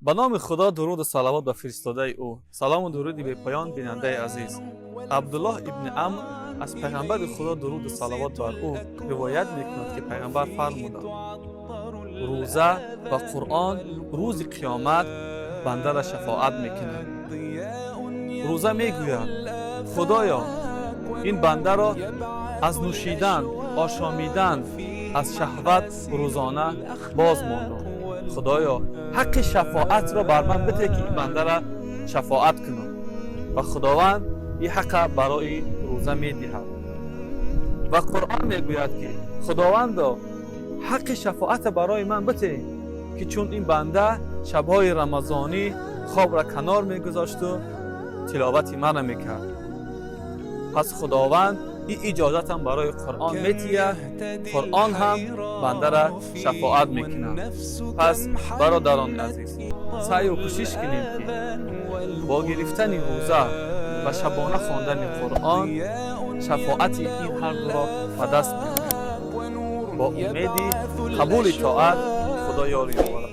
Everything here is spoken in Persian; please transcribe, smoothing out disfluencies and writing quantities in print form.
به نام خدا، درود و صلوات به فرستاده او. سلام و درودی به پایان بیننده عزیز. عبدالله ابن عمرو از پیغمبر خدا درود و صلوات بر او روایت میکند که پیغمبر فرموده: روزه و قرآن روز قیامت بنده را شفاعت میکنند. روزه میگوید: خدایا، این بنده را از نوشیدن، آشامیدن از شهوت روزانه باز ماندم. خدایا، حق شفاعت را بر من بده که این بنده را شفاعت کنم. و خداوند این حق برای روزه میدهد. و قرآن میگوید که خداوندا، حق شفاعت برای من بده که چون این بنده شبهای رمضانی خواب را کنار میگذاشت و تلاوت من میکرد. پس خداوند این اجازت هم برای قرآن میتیه، قرآن هم بنده را شفاعت میکنه. پس برادران عزیز، سعی و کوشش کنیم که با گرفتن روزه و شبانه خواندن قرآن شفاعت این هر دو را به دست بیاریم. با امیدی قبول طاعت، خدا یاری ما.